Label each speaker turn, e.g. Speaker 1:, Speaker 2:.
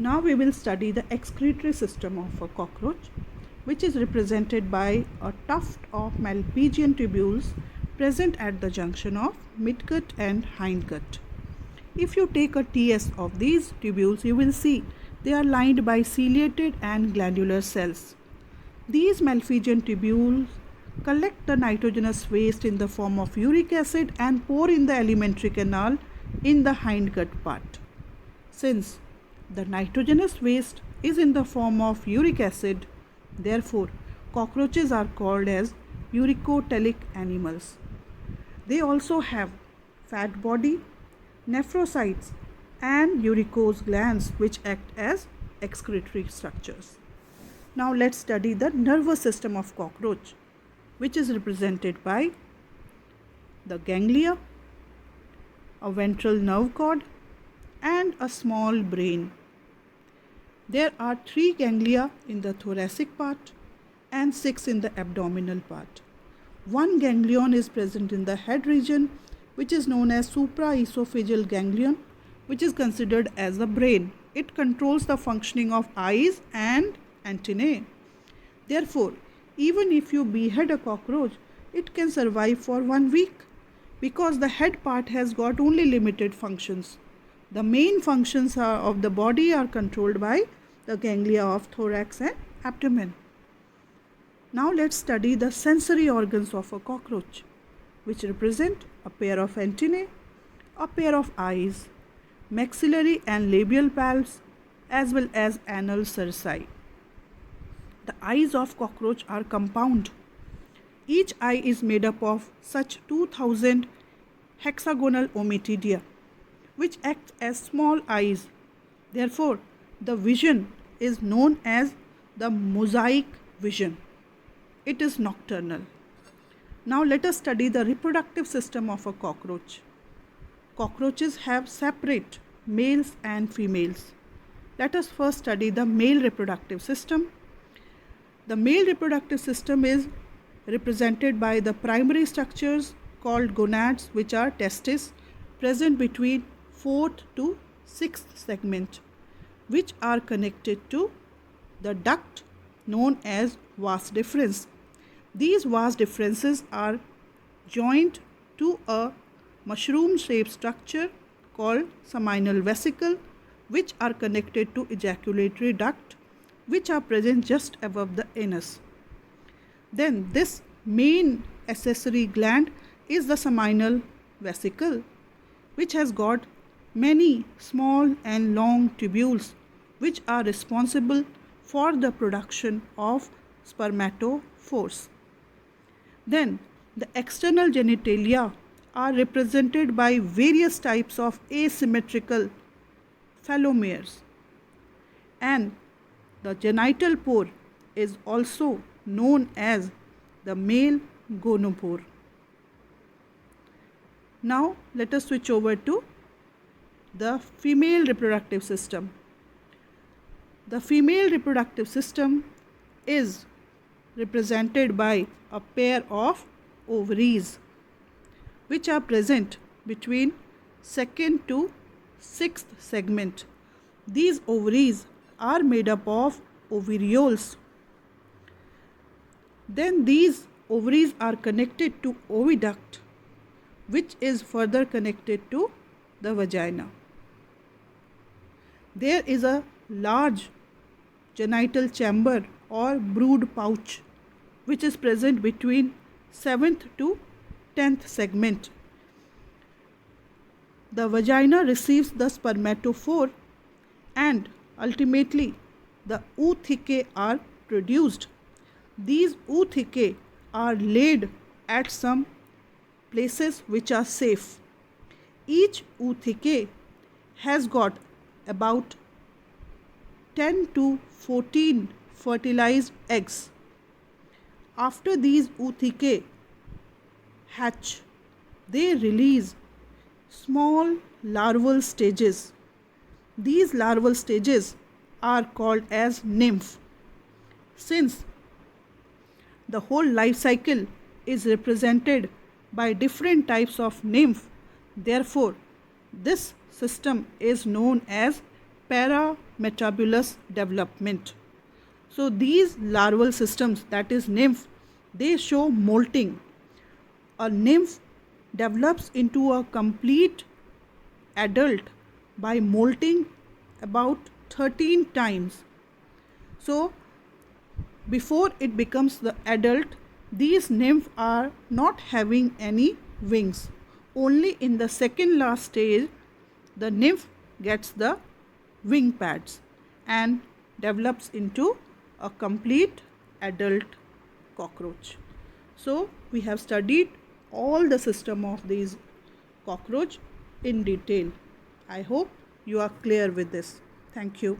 Speaker 1: Now we will study the excretory system of a cockroach, which is represented by a tuft of Malpighian tubules present at the junction of midgut and hindgut. If you take a TS of these tubules, you will see they are lined by ciliated and glandular cells. These Malpighian tubules collect the nitrogenous waste in the form of uric acid and pour in the alimentary canal in the hindgut part. Since the nitrogenous waste is in the form of uric acid, therefore cockroaches are called as uricotelic animals. They also have fat body, nephrocytes and uricose glands which act as excretory structures. Now let's study the nervous system of cockroach, which is represented by the ganglia, a ventral nerve cord and a small brain. There are 3 ganglia in the thoracic part and 6 in the abdominal part. One ganglion is present in the head region, which is known as supraesophageal ganglion, which is considered as the brain. It controls the functioning of eyes and antennae. Therefore, even if you behead a cockroach, it can survive for 1 week because the head part has got only limited functions. The main functions of the body are controlled by the ganglia of thorax and abdomen. Now let's study the sensory organs of a cockroach, which represent a pair of antennae, a pair of eyes, maxillary and labial palps, as well as anal cerci. The eyes of cockroach are compound. Each eye is made up of such 2000 hexagonal ommatidia, which act as small eyes. Therefore, the vision is known as the mosaic vision. It is nocturnal. Now let us study the reproductive system of a cockroach. Cockroaches have separate males and females. Let us first study the male reproductive system. The male reproductive system is represented by the primary structures called gonads, which are testes present between 4th to 6th segment, which are connected to the duct known as vas deferens. These vas deferences are joined to a mushroom-shaped structure called seminal vesicle, which are connected to ejaculatory duct, which are present just above the anus. Then this main accessory gland is the seminal vesicle, which has got many small and long tubules which are responsible for the production of spermatophores. Then the external genitalia are represented by various types of asymmetrical phallomeres, and the genital pore is also known as the male gonopore. Now let us switch over to the female reproductive system. The female reproductive system is represented by a pair of ovaries, which are present between 2nd to 6th segment. These ovaries are made up of ovarioles. Then these ovaries are connected to oviduct, which is further connected to the vagina. There is a large genital chamber or brood pouch, which is present between 7th to 10th segment. The vagina receives the spermatophore and ultimately the oothecae are produced. These oothecae are laid at some places which are safe. Each oothecae has got about 10 to 14 fertilized eggs. After these oothecae hatch, they release small larval stages. These larval stages are called as nymph. Since the whole life cycle is represented by different types of nymph, therefore this system is known as para metabulous development. So these larval systems, that is nymph, they show molting. A nymph develops into a complete adult by molting about 13 times. So before it becomes the adult, these nymphs are not having any wings. Only in the second last stage, the nymph gets the wing pads and develops into a complete adult cockroach. So we have studied all the system of these cockroach in detail. I hope you are clear with this. Thank you.